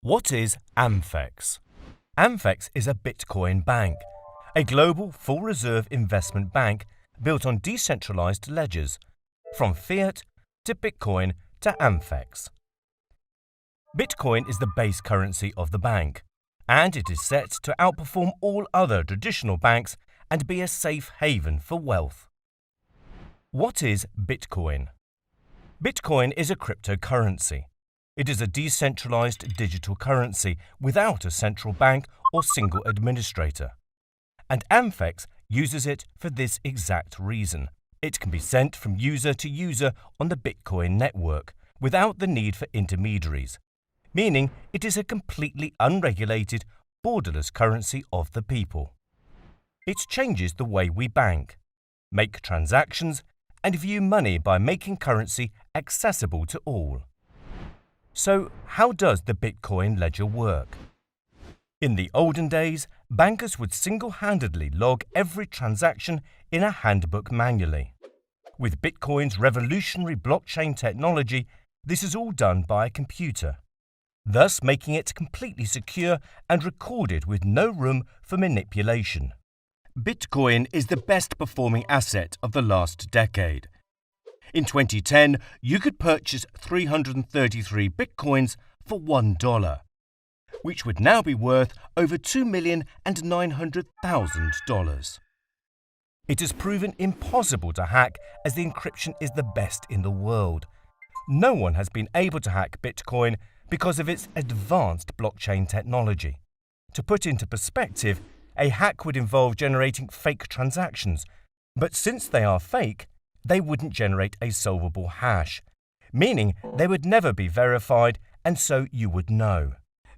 What is AMFEIX? AMFEIX is a Bitcoin bank, a global full-reserve investment bank built on decentralized ledgers, from fiat to Bitcoin to AMFEIX. Bitcoin is the base currency of the bank, and it is set to outperform all other traditional banks and be a safe haven for wealth. What is Bitcoin? Bitcoin is a cryptocurrency. It is a decentralized digital currency without a central bank or single administrator. And AMFEIX uses it for this exact reason. It can be sent from user to user on the Bitcoin network without the need for intermediaries, meaning it is a completely unregulated, borderless currency of the people. It changes the way we bank, make transactions, and view money by making currency accessible to all. So, how does the Bitcoin ledger work? In the olden days, bankers would single-handedly log every transaction in a handbook manually. With Bitcoin's revolutionary blockchain technology, this is all done by a computer, thus making it completely secure and recorded with no room for manipulation. Bitcoin is the best-performing asset of the last decade. In 2010, you could purchase 333 Bitcoins for $1, which would now be worth over $2,900,000. It has proven impossible to hack as the encryption is the best in the world. No one has been able to hack Bitcoin because of its advanced blockchain technology. To put into perspective, a hack would involve generating fake transactions, but since they are fake, they wouldn't generate a solvable hash, meaning they would never be verified and so you would know.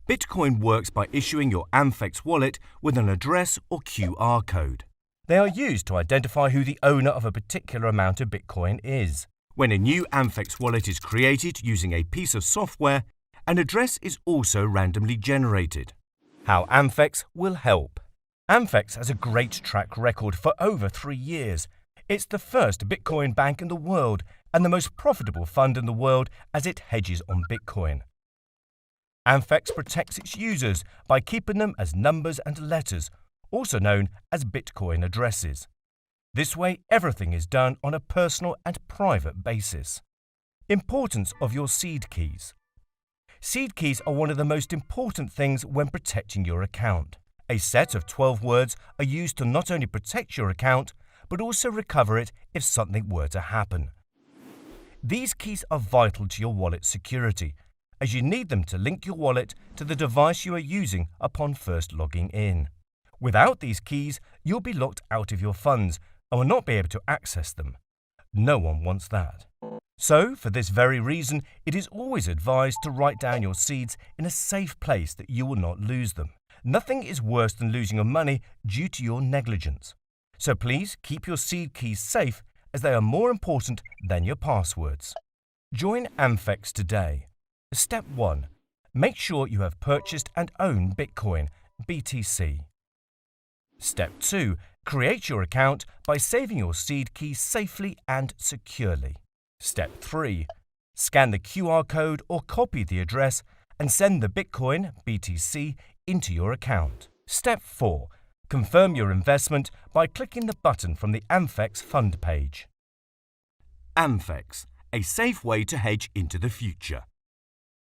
Bitcoin works by issuing your AMFEIX wallet with an address or QR code. They are used to identify who the owner of a particular amount of Bitcoin is. When a new AMFEIX wallet is created using a piece of software, an address is also randomly generated. How AMFEIX will help. AMFEIX has a great track record for over 3 years. It's the first Bitcoin bank in the world and the most profitable fund in the world as it hedges on Bitcoin. AMFEIX protects its users by keeping them as numbers and letters, also known as Bitcoin addresses. This way, everything is done on a personal and private basis. Importance of your seed keys. Seed keys are one of the most important things when protecting your account. A set of 12 words are used to not only protect your account, but also recover it if something were to happen. These keys are vital to your wallet's security, as you need them to link your wallet to the device you are using upon first logging in. Without these keys, you'll be locked out of your funds and will not be able to access them. No one wants that. So, for this very reason, it is always advised to write down your seeds in a safe place that you will not lose them. Nothing is worse than losing your money due to your negligence. So please keep your seed keys safe as they are more important than your passwords. Join AMFEIX today. Step 1. Make sure you have purchased and own Bitcoin, BTC. Step 2. Create your account by saving your seed keys safely and securely. Step 3. Scan the QR code or copy the address and send the Bitcoin, BTC, into your account. Step 4. Confirm your investment by clicking the button from the AMFEIX fund page. AMFEIX, a safe way to hedge into the future.